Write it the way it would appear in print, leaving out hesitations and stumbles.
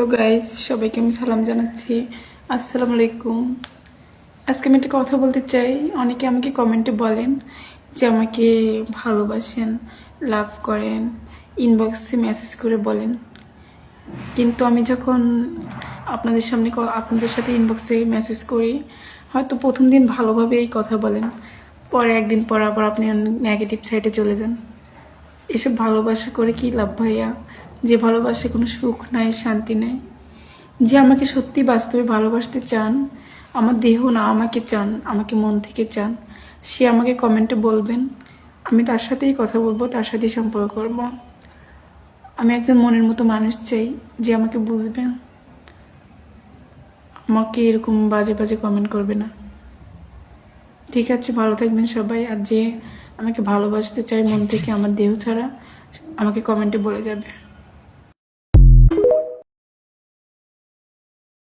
Hello guys, সবাইকে আমি সালাম জানাচ্ছি। আসসালামু আলাইকুম। আজকে আমি একটা কথা বলতে চাই। অনেকে আমাকে কমেন্টে বলেন যে আমাকে ভালোবাসেন, লাভ করেন, ইনবক্সে মেসেজ করে বলেন। কিন্তু আমি যখন আপনাদের সাথে ইনবক্সে মেসেজ করি, হয়তো প্রথম দিন ভালোভাবে এই কথা বলেন, পরে একদিন পর আবার আপনি নেগেটিভ সাইডে চলে যান। এসব ভালোবাসা করে কি লাভ ভাইয়া? যে ভালোবাসে কোনো সুখ নাই, শান্তি নাই। যে আমাকে সত্যি বাস্তবে ভালোবাসতে চান, আমার দেহ না আমাকে চান, আমাকে মন থেকে চান, সে আমাকে কমেন্টে বলবেন। আমি তার সাথেই কথা বলবো, তার সাথেই সম্পর্ক করব। আমি একজন মনের মতো মানুষ চাই যে আমাকে বুঝবে, আমাকে এরকম বাজে বাজে কমেন্ট করবে না। ঠিক আছে, ভালো থাকবেন সবাই। আর যে আমাকে ভালোবাসতে চায় মন থেকে, আমার দেহ ছাড়া, আমাকে কমেন্টে বলে যাবে।